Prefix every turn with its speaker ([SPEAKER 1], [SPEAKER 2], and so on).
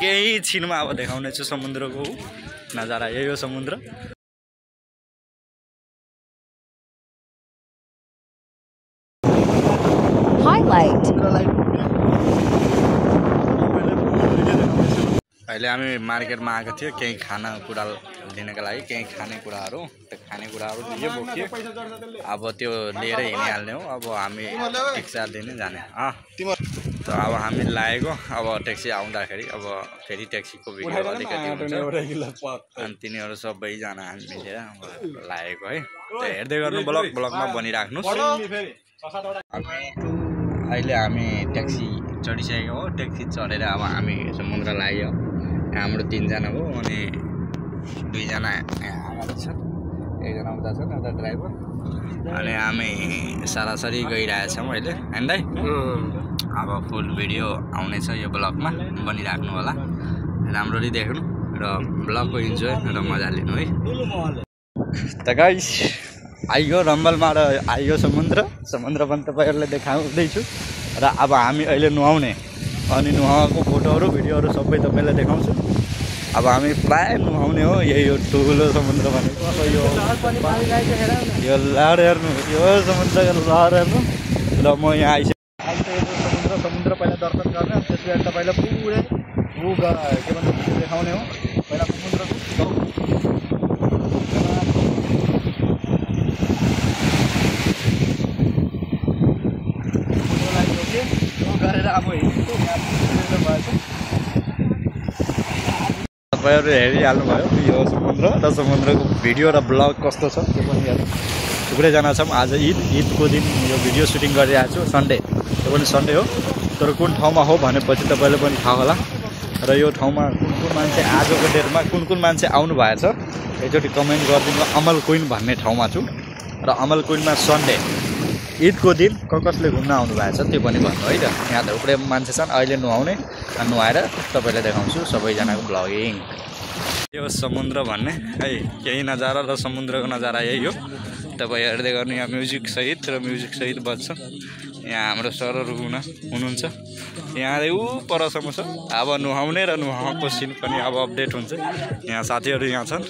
[SPEAKER 1] केही छिनमा अब देखाउने छु समुद्रको नजारा। यही हो समुद्र।
[SPEAKER 2] Highlight.
[SPEAKER 1] अहिले हामी मार्केटमा आएको थियो केही खानाकुरा लिनका लागि, केही खानेकुराहरू। त्यो खानेकुराहरू लियो बोक्यो, अब त्यो लिएर हिँडिहाल्ने हो। अब हामी रिक्सा लिने जाने। त अब हामी लागेको, अब ट्याक्सी आउँदाखेरि अब फेरि ट्याक्सीको भिडियो अलिकति हुन्छ अनि तिनीहरू सबैजना हामी मिलेर लागेको है। त्यो हेर्दै गर्नु, ब्लगमा बनिराख्नुहोस्। अहिले हामी ट्याक्सी चढिसकेको हो। ट्याक्सी चढेर अब हामी समुद्र लाग्यो। हाम्रो 3 जना हो अनि 2 जना यहाँ अगाडि छन्, एकजना उता छन्, एउटा ड्राइभर। अनि हामी सरासरी गइरहेछौँ अहिले हैन दाइ। अब फुल भिडियो आउनेछ यो ब्लगमा, बनिराख्नु होला। राम्ररी देख्नु र ब्लगको इन्जोय र मजा लिनु है। त गाइस आइयो रम्बलमा र आइयो समुद्र पनि तपाईँहरूलाई देखाउँदैछु। र अब हामी अहिले नुहाउने, अनि नुहाएको फोटोहरू भिडियोहरू सबै तपाईँलाई देखाउँछु। अब हामी प्रायः नुहाउने हो। यही हो ठुलो समुद्र भनेको। अब यो लहर हेर्नु, यो समुद्रको लहर हेर्नु। र म यहाँ आइसकेको समुद्र पहिला दर्शन गर्ने, अनि त्यस पछाडि तपाईँलाई पुरै के भन्छ देखाउने हो। पहिला समुद्रको गरेर अब तपाईँहरू हेरिहाल्नुभयो यो समुद्र र समुद्रको भिडियो र ब्लग कस्तो छ त्यो पनि हेर्नु। थुप्रैजना छौँ। आज ईदको दिन यो भिडियो सुटिङ गरिरहेको छु। सन्डे, त्यो पनि सन्डे हो। तर कुन ठाउँमा हो भनेपछि तपाईँलाई पनि थाहा होला। र यो ठाउँमा कुन मान्छे आजको डेटमा कुन मान्छे आउनु भएछ एकचोटि कमेन्ट गरिदिनु। अमल कुइन भन्ने ठाउँमा छु र अमल कुइनमा सन्डे ईदको दिन कसले घुम्न आउनु भएछ त्यो पनि भन्नु है त। यहाँ थुप्रै मान्छे छन्। अहिले नुहाउने, नुहाएर तपाईँलाई देखाउँछु सबैजनाको ब्लगिङ। यो समुद्र भन्ने है, यही नजारा र समुद्रको नजारा यही हो। तपाईँ हेर्दै गर्नु, यहाँ म्युजिक सहित बज्छ। यहाँ हाम्रो सरहरू हुनुहुन्छ। यहाँ ऊ परसम्म छ। अब नुहाउने र नुहाएको सिन पनि अब अपडेट हुन्छ। यहाँ साथीहरू यहाँ छन्।